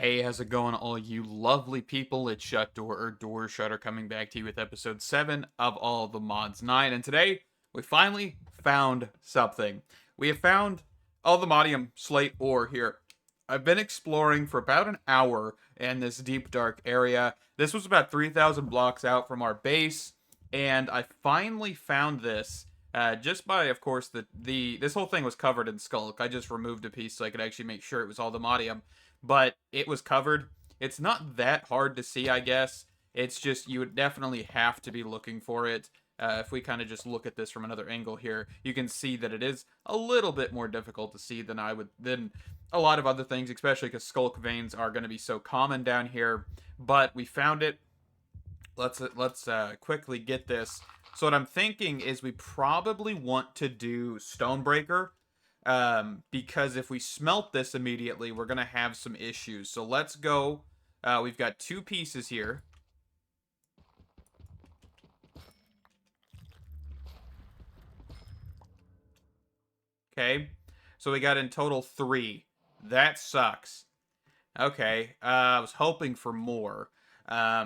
Hey, how's it going, all you lovely people? It's Shut Door or Door Shutter coming back to you with episode 7 of All the Mods 9. And today, we finally found something. We have found all the Modium Slate ore here. I've been exploring for about an hour in this deep, dark area. This was about 3,000 blocks out from our base, and I finally found this. Just by, of course, this whole thing was covered in skulk. I just removed a piece so I could actually make sure it was all the Modium, but it was covered. It's not that hard to see, I guess. It's just you would definitely have to be looking for it. If we kind of just look at this from another angle here, you can see that it is a little bit more difficult to see than a lot of other things, especially because skulk veins are going to be so common down here. But we found it. Let's quickly get this. So what I'm thinking is we probably want to do Stonebreaker, because if we smelt this immediately, we're gonna have some issues. So let's go. We've got two pieces here. Okay, so we got in total 3. That sucks. Okay, I was hoping for more.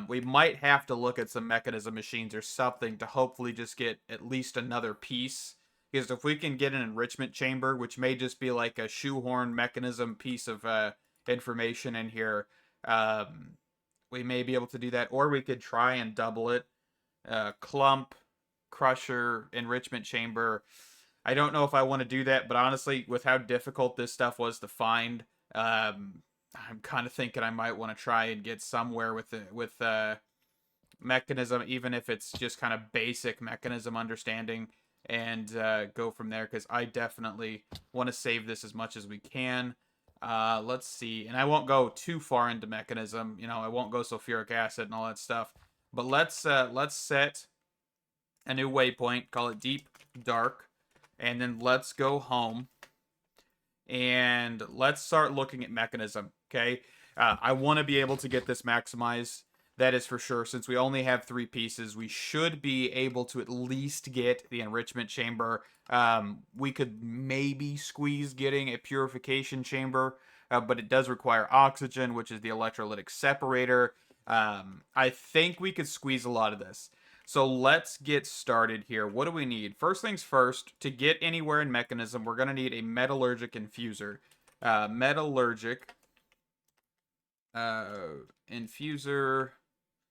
We might have to look at some mechanism machines or something to hopefully just get at least another piece. Because if we can get an enrichment chamber, which may just be like a shoehorn mechanism piece of information in here, we may be able to do that. Or we could try and double it. Clump, crusher, enrichment chamber. I don't know if I want to do that, but honestly, with how difficult this stuff was to find, I'm kind of thinking I might want to try and get somewhere with mechanism, even if it's just kind of basic mechanism understanding, and go from there. Because I definitely want to save this as much as we can. Let's see, and I won't go too far into mechanism. You know, I won't go sulfuric acid and all that stuff. But let's set a new waypoint. Call it deep dark, and then let's go home and let's start looking at mechanism. Okay, I want to be able to get this maximized. That is for sure. Since we only have 3 pieces, we should be able to at least get the enrichment chamber. We could maybe squeeze getting a purification chamber, but it does require oxygen, which is the electrolytic separator. I think we could squeeze a lot of this. So let's get started here. What do we need? First things first, to get anywhere in mechanism, we're going to need a metallurgic infuser. Metallurgic infuser.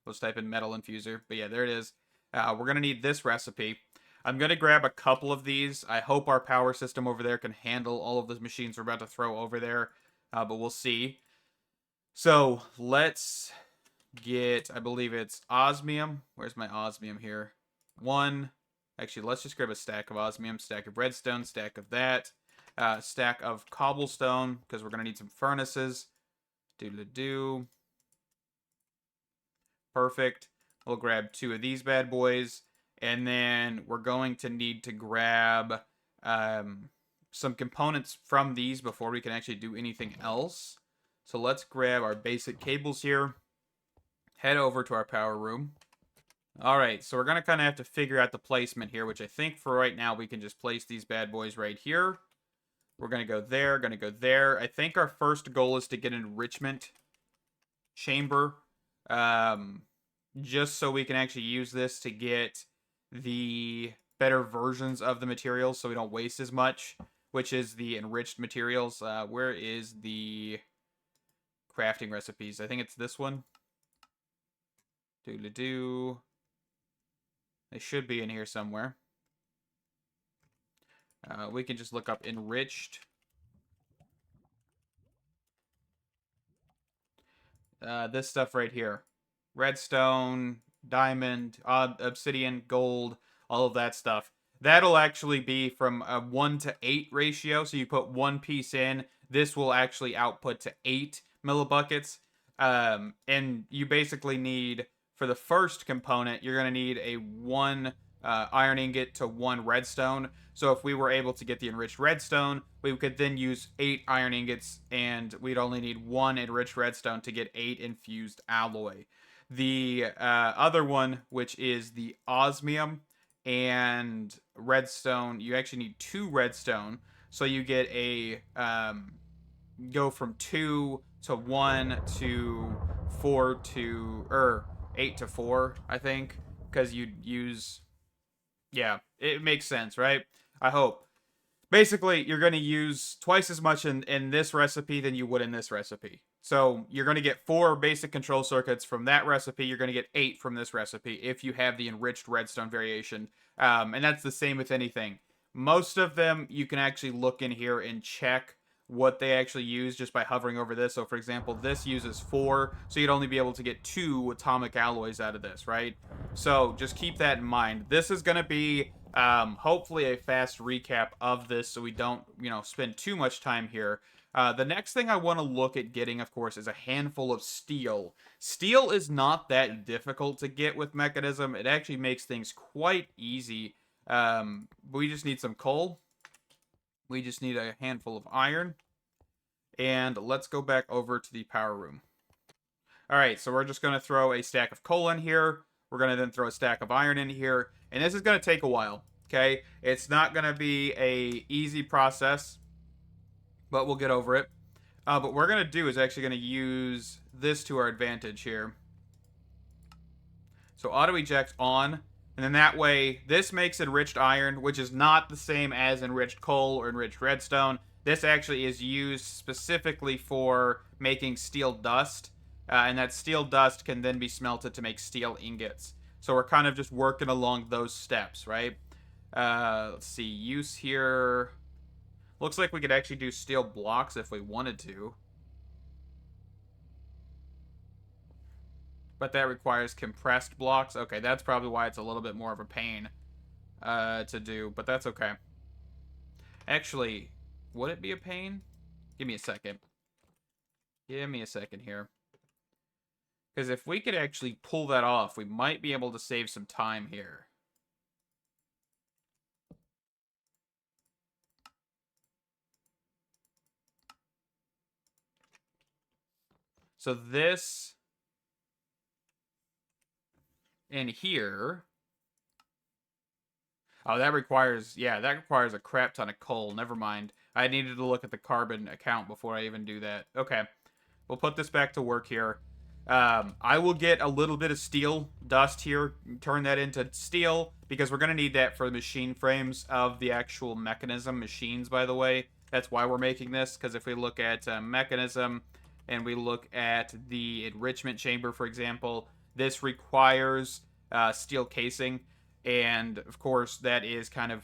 Let's type in metal infuser. But yeah, there it is. We're going to need this recipe. I'm going to grab a couple of these. I hope our power system over there can handle all of those machines we're about to throw over there. But we'll see. So let's get, I believe it's osmium. Where's my osmium here? 1. Actually, let's just grab a stack of osmium, stack of redstone, stack of that, stack of cobblestone, because we're going to need some furnaces. Do. Perfect. We'll grab 2 of these bad boys, and then we're going to need to grab some components from these before we can actually do anything else. So let's grab our basic cables here, head over to our power room. All right, so we're going to kind of have to figure out the placement here, which I think for right now we can just place these bad boys right here. We're going to go there, going to go there. I think our first goal is to get an enrichment chamber, just so we can actually use this to get the better versions of the materials so we don't waste as much, which is the enriched materials. Where is the crafting recipes? I think it's this one. Do. They should be in here somewhere. We can just look up enriched. This stuff right here. Redstone, diamond, obsidian, gold, all of that stuff. That'll actually be from a 1 to 8 ratio. So you put 1 piece in. This will actually output to 8 millibuckets. And you basically need, for the first component, you're going to need a 1 iron ingot to 1 redstone. So if we were able to get the enriched redstone, we could then use 8 iron ingots, and we'd only need 1 enriched redstone to get 8 infused alloy. The other one, which is the osmium and redstone, you actually need 2 redstone, so you get a go from 2 to 1 to 4 to, 8 to 4, I think, because you'd use, yeah, it makes sense, right? I hope. Basically, you're going to use twice as much in this recipe than you would in this recipe. So you're going to get 4 basic control circuits from that recipe. You're going to get 8 from this recipe if you have the enriched redstone variation. And that's the same with anything. Most of them, you can actually look in here and check what they actually use just by hovering over this. So, for example, this uses 4, so you'd only be able to get 2 atomic alloys out of this, right? So just keep that in mind. This is going to be hopefully a fast recap of this so we don't, spend too much time here. The next thing I want to look at getting, of course, is a handful of steel. Steel is not that difficult to get with Mekanism. It actually makes things quite easy. We just need some coal. We just need a handful of iron. And let's go back over to the power room. All right, so we're just going to throw a stack of coal in here. We're going to then throw a stack of iron in here. And this is going to take a while, okay? It's not going to be a easy process, but we'll get over it. But what we're going to do is actually going to use this to our advantage here. So auto eject on, and then that way this makes enriched iron, which is not the same as enriched coal or enriched redstone. This actually is used specifically for making steel dust, and that steel dust can then be smelted to make steel ingots. So we're kind of just working along those steps, right? Let's see, use here. Looks like we could actually do steel blocks if we wanted to. But that requires compressed blocks. Okay, that's probably why it's a little bit more of a pain to do, but that's okay. Actually, would it be a pain? Give me a second. Give me a second here. Because if we could actually pull that off, we might be able to save some time here. So this in here. Oh, that requires, yeah, that requires a crap ton of coal. Never mind. I needed to look at the carbon account before I even do that. Okay. We'll put this back to work here. I will get a little bit of steel dust here, turn that into steel, because we're going to need that for the machine frames of the actual Mekanism machines, by the way. That's why we're making this, because if we look at Mekanism and we look at the enrichment chamber, for example, this requires steel casing, and of course that is kind of,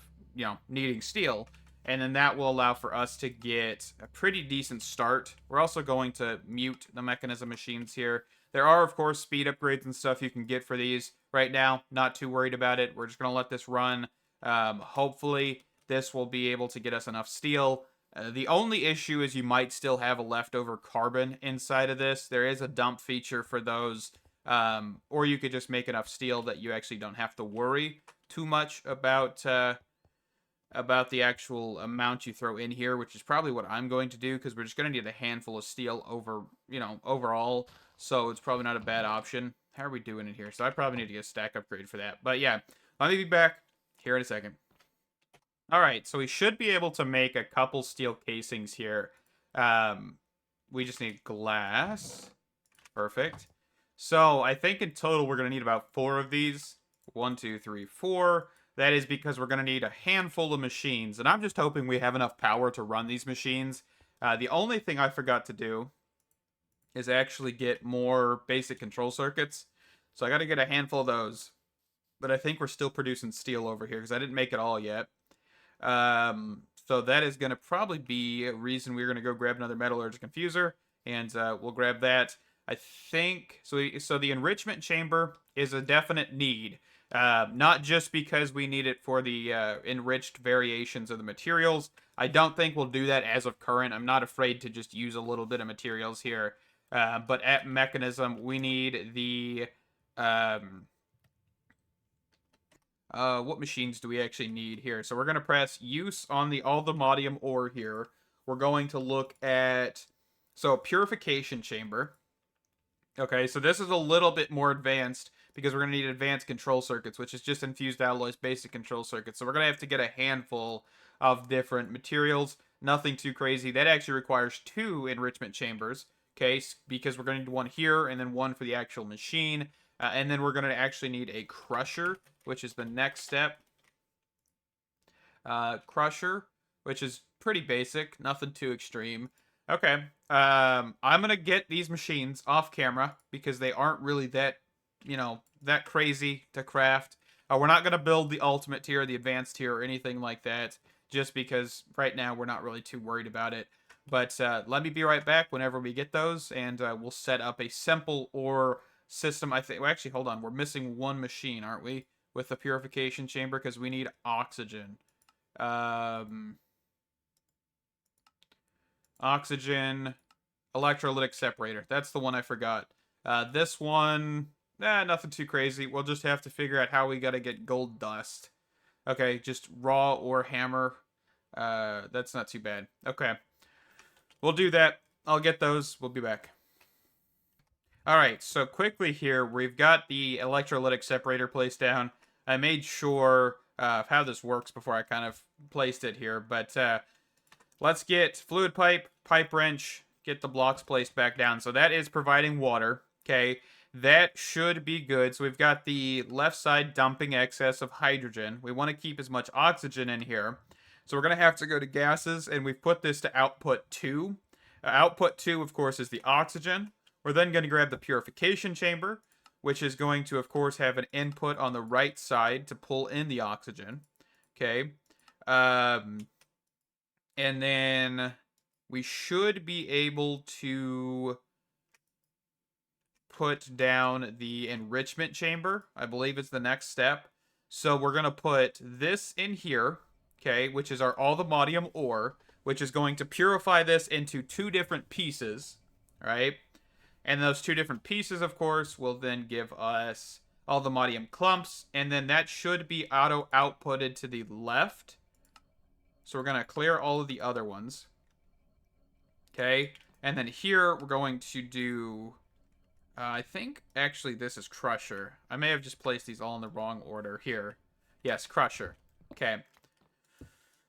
needing steel. And then that will allow for us to get a pretty decent start. We're also going to mute the Mekanism machines here. There are, of course, speed upgrades and stuff you can get for these. Right now, not too worried about it. We're just going to let this run. Hopefully, this will be able to get us enough steel. The only issue is you might still have a leftover carbon inside of this. There is a dump feature for those. Or you could just make enough steel that you actually don't have to worry too much about the actual amount you throw in here, which is probably what I'm going to do, because we're just going to need a handful of steel overall, so it's probably not a bad option. How are we doing in here? So I probably need to get a stack upgrade for that. But yeah, let me be back here in a second. All right, so we should be able to make a couple steel casings here. We just need glass. Perfect. So I think in total we're going to need about 4 of these. 1, 2, 3, 4. That is because we're going to need a handful of machines. And I'm just hoping we have enough power to run these machines. The only thing I forgot to do is actually get more basic control circuits. So I got to get a handful of those. But I think we're still producing steel over here because I didn't make it all yet. So that is going to probably be a reason we're going to go grab another metallurgic infuser. And we'll grab that. I think so the enrichment chamber is a definite need. Not just because we need it for the enriched variations of the materials. I don't think we'll do that as of current. I'm not afraid to just use a little bit of materials here. But at Mekanism, we need the... what machines do we actually need here? So we're going to press use on all the modium ore here. We're going to look at... So purification chamber. Okay, so this is a little bit more advanced because we're going to need advanced control circuits, which is just infused alloys, basic control circuits. So we're going to have to get a handful of different materials. Nothing too crazy. That actually requires 2 enrichment chambers, okay, because we're going to need one here and then one for the actual machine. And then we're going to actually need a crusher, which is the next step. Crusher, which is pretty basic, nothing too extreme. Okay, I'm going to get these machines off camera because they aren't really that, that crazy to craft. We're not going to build the ultimate tier, the advanced tier, or anything like that, just because right now we're not really too worried about it. But let me be right back whenever we get those, and we'll set up a simple ore system. I think, well, actually, hold on. We're missing one machine, aren't we? With the purification chamber, because we need oxygen. Oxygen electrolytic separator. That's the one I forgot. This one, nothing too crazy. We'll just have to figure out how we gotta get gold dust. Okay, just raw or hammer. That's not too bad. Okay, we'll do that. I'll get those. We'll be back. Alright, so quickly here, we've got the electrolytic separator placed down. I made sure of how this works before I kind of placed it here, but let's get fluid pipe, pipe wrench, get the blocks placed back down. So that is providing water, okay? That should be good. So we've got the left side dumping excess of hydrogen. We want to keep as much oxygen in here. So we're going to have to go to gases, and we've put this to output 2. Output 2, of course, is the oxygen. We're then going to grab the purification chamber, which is going to, of course, have an input on the right side to pull in the oxygen. Okay. And then we should be able to put down the enrichment chamber. I believe it's the next step. So we're going to put this in here, okay, which is our allthemodium ore, which is going to purify this into 2 different pieces, right? And those 2 different pieces, of course, will then give us allthemodium clumps, and then that should be auto-outputted to the left. So we're going to clear all of the other ones. Okay, and then here we're going to do, I think, actually, this is crusher. I may have just placed these all in the wrong order here. Yes, crusher. Okay.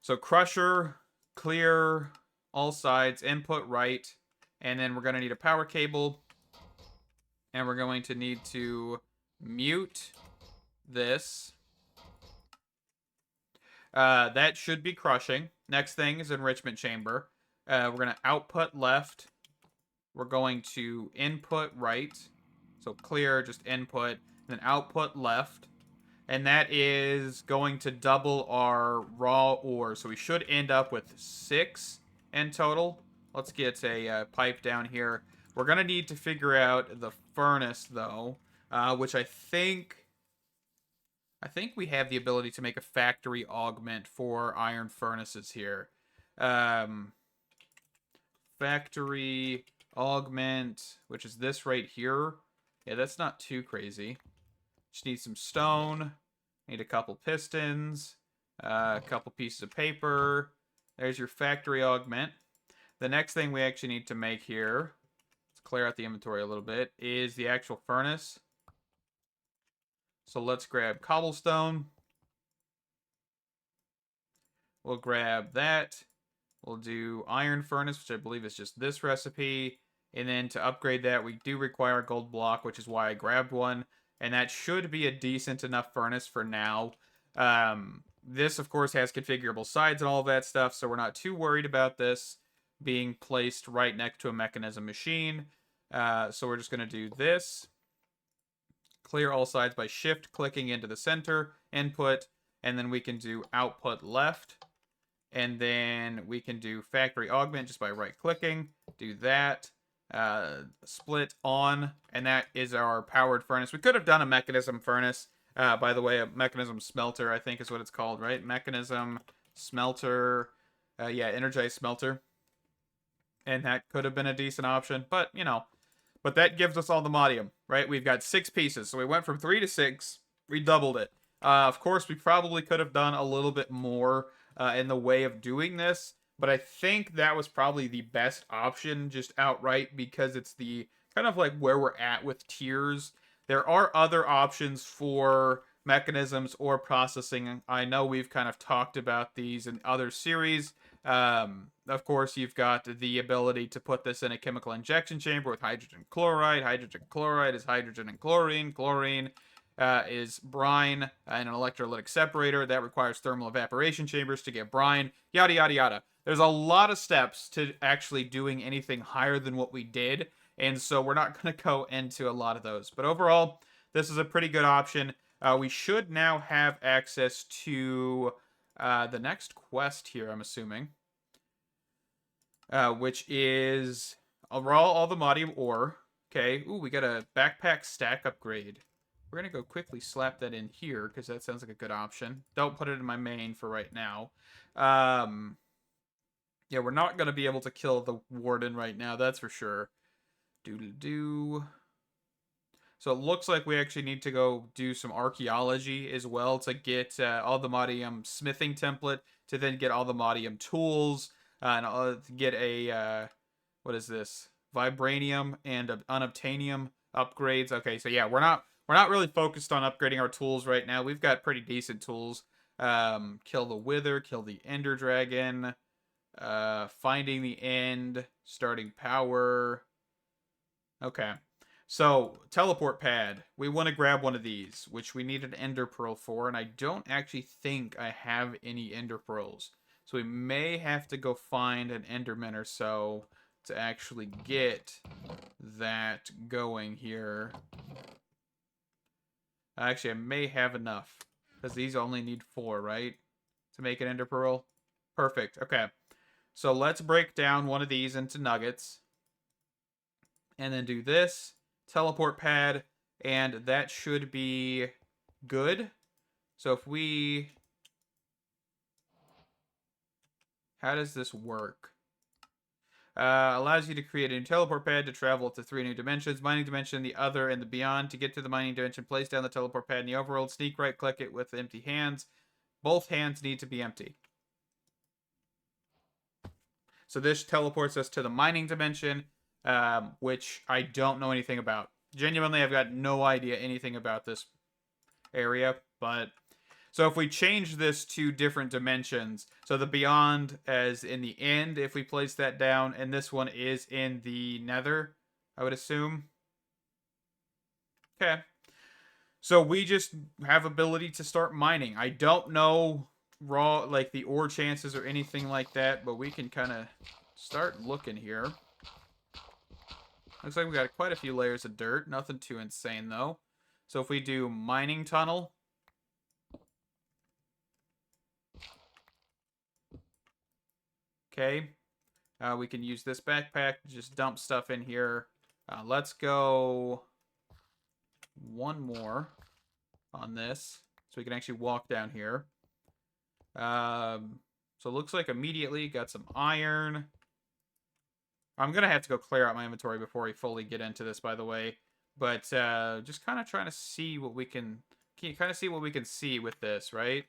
So crusher, clear all sides, input right, and then we're going to need a power cable. And we're going to need to mute this. That should be crushing. Next thing is enrichment chamber. We're going to output left. We're going to input right. So clear, just input. Then output left. And that is going to double our raw ore. So we should end up with 6 in total. Let's get a pipe down here. We're going to need to figure out the furnace, though, which I think we have the ability to make a factory augment for iron furnaces here. Factory augment, which is this right here. Yeah, that's not too crazy. Just need some stone. Need a couple pistons. A couple pieces of paper. There's your factory augment. The next thing we actually need to make here, let's clear out the inventory a little bit, is the actual furnace. So let's grab cobblestone. We'll grab that. We'll do iron furnace, which I believe is just this recipe. And then to upgrade that, we do require a gold block, which is why I grabbed one. And that should be a decent enough furnace for now. This, of course, has configurable sides and all of that stuff, so we're not too worried about this being placed right next to a Mekanism machine. So we're just going to do this. Clear all sides by shift-clicking into the center, input, and then we can do output left. And then we can do factory augment just by right-clicking. Do that. Split on, and that is our powered furnace. We could have done a Mekanism furnace. By the way, a Mekanism smelter, I think is what it's called, right? Mekanism smelter. Yeah, energized smelter. And that could have been a decent option, but, but that gives us allthemodium, right? We've got 6 pieces, so we went from 3 to 6. We doubled it. Of course, we probably could have done a little bit more in the way of doing this, but I think that was probably the best option just outright because it's the kind of like where we're at with tiers. There are other options for mechanisms or processing. I know we've kind of talked about these in other series. Of course, you've got the ability to put this in a chemical injection chamber with hydrogen chloride. Hydrogen chloride is hydrogen and chlorine. Chlorine is brine and an electrolytic separator. That requires thermal evaporation chambers to get brine. Yada, yada, yada. There's a lot of steps to actually doing anything higher than what we did. And so we're not going to go into a lot of those. But overall, this is a pretty good option. We should now have access to the next quest here, I'm assuming. Which is all the Modium ore. Okay. Ooh, we got a backpack stack upgrade. We're going to go quickly slap that in here because that sounds like a good option. Don't put it in my main for right now. Yeah, we're not going to be able to kill the warden right now, that's for sure. Doodle-doo. So it looks like we actually need to go do some archaeology as well to get all the Modium smithing template, to then get all the Modium tools, and get a, what is this? Vibranium and unobtainium upgrades. Okay, so yeah, we're not really focused on upgrading our tools right now. We've got pretty decent tools. Kill the Wither, kill the Ender Dragon, finding the end, starting power. Okay. So, teleport pad. We want to grab one of these, which we need an ender pearl for, and I don't actually think I have any ender pearls. So we may have to go find an enderman or so to actually get that going here. Actually, I may have enough, because these only need 4, right? To make an ender pearl. Perfect. Okay. So let's break down one of these into nuggets. And then do this. Teleport pad, and that should be good. So if we... How does this work? Allows you to create a new teleport pad to travel to 3 new dimensions. Mining dimension, the other, and the beyond. To get to the mining dimension, place down the teleport pad in the overworld. Sneak right click it with empty hands. Both hands need to be empty. So this teleports us to the mining dimension, which I don't know anything about. Genuinely, I've got no idea anything about this area, but... So if we change this to different dimensions, so the beyond as in the end, if we place that down, and this one is in the nether, I would assume. Okay. So we just have ability to start mining. I don't know raw, like the ore chances or anything like that, but we can kind of start looking here. Looks like we got quite a few layers of dirt. Nothing too insane, though. So if we do mining tunnel. Okay. We can use this backpack to just dump stuff in here. Let's go one more on this. So we can actually walk down here. So it looks like immediately got some iron. I'm going to have to go clear out my inventory before we fully get into this, by the way. But just kind of trying to see what we can... Can you kind of see what we can see with this, right?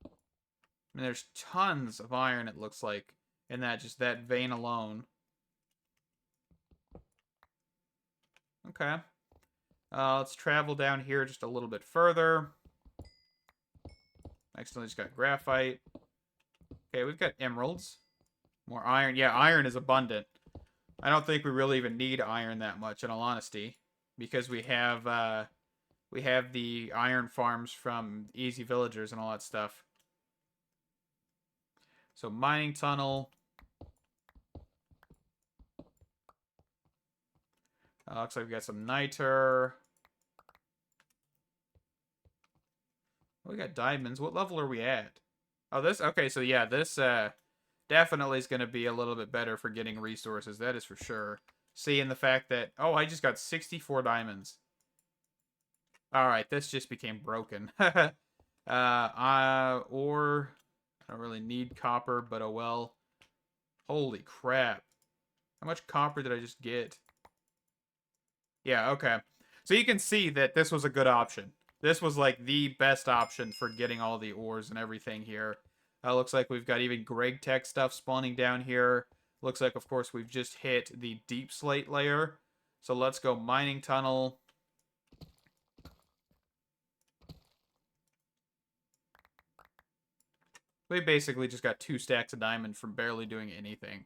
I mean, there's tons of iron, it looks like, in that vein alone. Okay. Let's travel down here just a little bit further. Accidentally just got graphite. Okay, we've got emeralds. More iron. Yeah, iron is abundant. I don't think we really even need iron that much, in all honesty, because we have the iron farms from Easy Villagers and all that stuff. So mining tunnel. Looks like we got some niter. We got diamonds. What level are we at? Oh, this... Okay, so yeah, this definitely is going to be a little bit better for getting resources. That is for sure. Seeing the fact that... Oh, I just got 64 diamonds. Alright, this just became broken. Or... I don't really need copper, but oh well. Holy crap. How much copper did I just get? Yeah, okay. So you can see that this was a good option. This was like the best option for getting all the ores and everything here. Looks like we've got even Greg Tech stuff spawning down here. Looks like, of course, we've just hit the deep slate layer. So let's go mining tunnel. We basically just got 2 stacks of diamond from barely doing anything.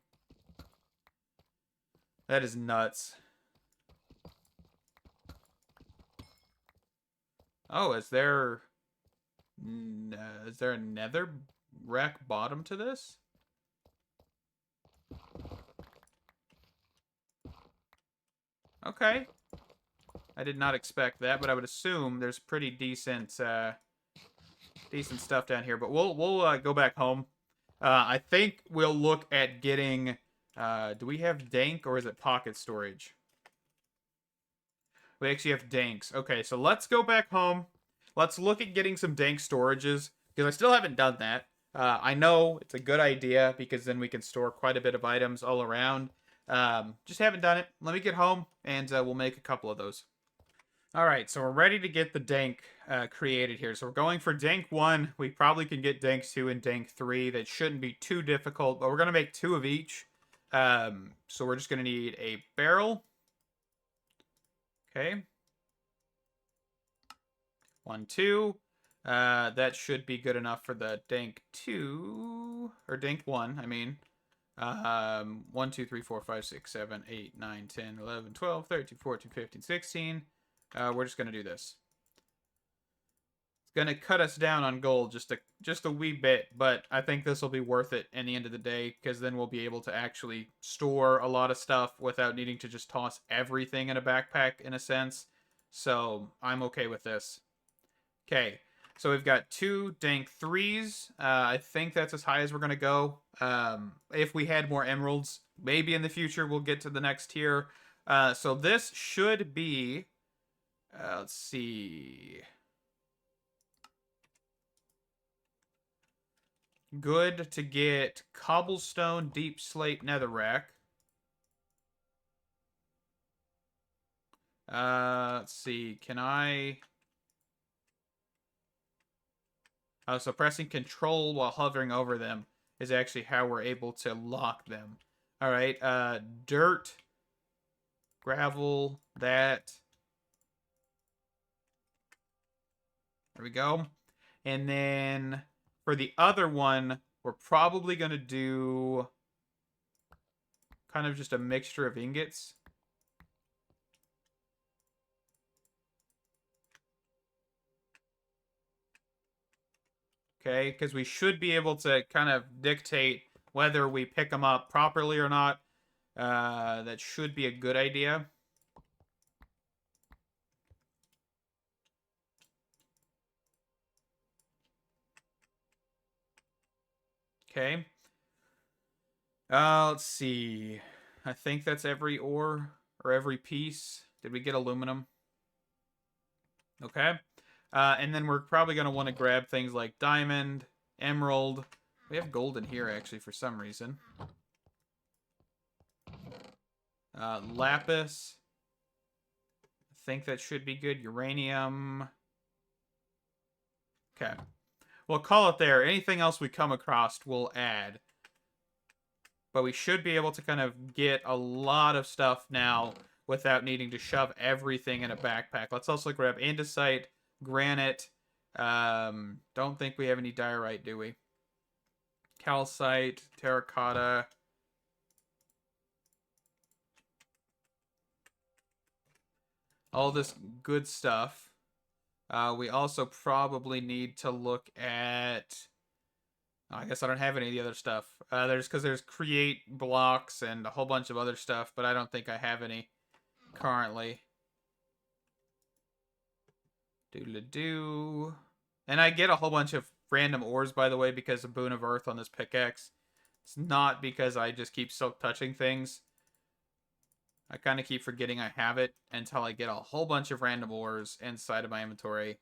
That is nuts. Oh, is there a nether rack bottom to this? Okay. I did not expect that, but I would assume there's pretty decent stuff down here. But we'll go back home. I think we'll look at getting. Do we have dank or is it pocket storage? We actually have danks. Okay, so let's go back home. Let's look at getting some dank storages because I still haven't done that. I know it's a good idea because then we can store quite a bit of items all around. Just haven't done it. Let me get home and we'll make a couple of those. All right, so we're ready to get the dank created here. So we're going for dank 1. We probably can get dank 2 and dank 3. That shouldn't be too difficult, but we're going to make 2 of each. So we're just going to need a barrel. Okay. 1, 2. That should be good enough for the dank 2, or dank 1, I mean. 1, 2, 3, 4, 5, 6, 7, 8, 9, 10, 11, 12, 13, 14, 15, 16. We're just going to do this. It's going to cut us down on gold just a wee bit, but I think this will be worth it in the end of the day because then we'll be able to actually store a lot of stuff without needing to just toss everything in a backpack in a sense. So I'm okay with this. Okay, so we've got 2 dank 3s. I think that's as high as we're going to go. If we had more emeralds, maybe in the future we'll get to the next tier. So this should be... let's see. Good to get cobblestone, deep slate, netherrack. Let's see. Can I... Oh, so pressing control while hovering over them is actually how we're able to lock them. All right. Dirt, gravel, that. There we go. And then for the other one, we're probably going to do kind of just a mixture of ingots. Okay, because we should be able to kind of dictate whether we pick them up properly or not. That should be a good idea. Okay. Let's see. I think that's every ore or every piece. Did we get aluminum? Okay. And then we're probably going to want to grab things like diamond, emerald. We have gold in here, actually, for some reason. Lapis. I think that should be good. Uranium. Okay. We'll call it there. Anything else we come across, we'll add. But we should be able to kind of get a lot of stuff now without needing to shove everything in a backpack. Let's also grab andesite, granite. Don't think we have any diorite, do we? Calcite, terracotta. All this good stuff. We also probably need to look at... I guess I don't have any of the other stuff. There's create blocks and a whole bunch of other stuff, but I don't think I have any currently. Doodle-doo. And I get a whole bunch of random ores, by the way, because of Boon of Earth on this pickaxe. It's not because I just keep silk touching things. I kind of keep forgetting I have it until I get a whole bunch of random ores inside of my inventory.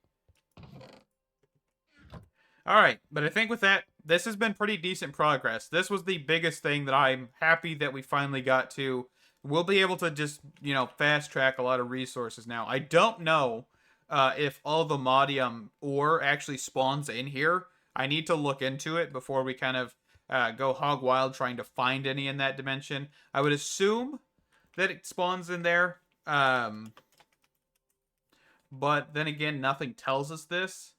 Alright, but I think with that, this has been pretty decent progress. This was the biggest thing that I'm happy that we finally got to. We'll be able to just, you know, fast track a lot of resources now. I don't know if all the Modium ore actually spawns in here. I need to look into it before we kind of go hog wild trying to find any in that dimension. I would assume that it spawns in there. But then again, nothing tells us this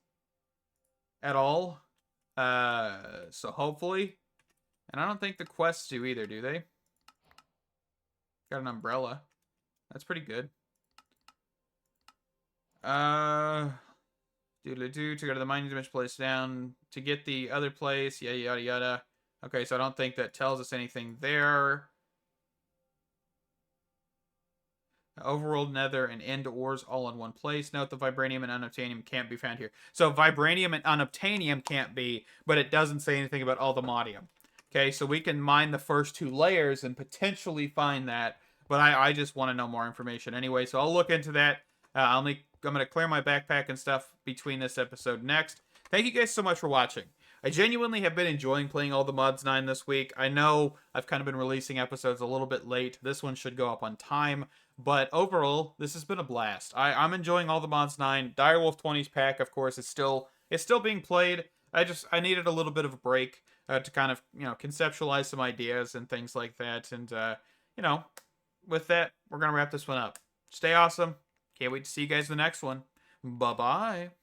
at all. So hopefully, and I don't think the quests do either, do they? Got an umbrella. That's pretty good. Doodly-doo, to go to the mining dimension place down to get the other place, yada yada yada. Okay, so I don't think that tells us anything there. Overworld nether and end ores all in one place. Note the vibranium and unobtainium can't be found here. So vibranium and unobtainium can't be, but it doesn't say anything about allthemodium. Okay, so we can mine the first 2 layers and potentially find that, but I just want to know more information anyway, so I'll look into that. I'm going to clear my backpack and stuff between this episode next. Thank you guys so much for watching. I genuinely have been enjoying playing all the mods 9 this week. I know I've kind of been releasing episodes a little bit late. This one should go up on time. But overall, this has been a blast. I'm enjoying all the mods 9. Direwolf 20's pack, of course, is still being played. I needed a little bit of a break to kind of conceptualize some ideas and things like that. And you know, with that, we're gonna wrap this one up. Stay awesome. Can't wait to see you guys in the next one. Bye bye.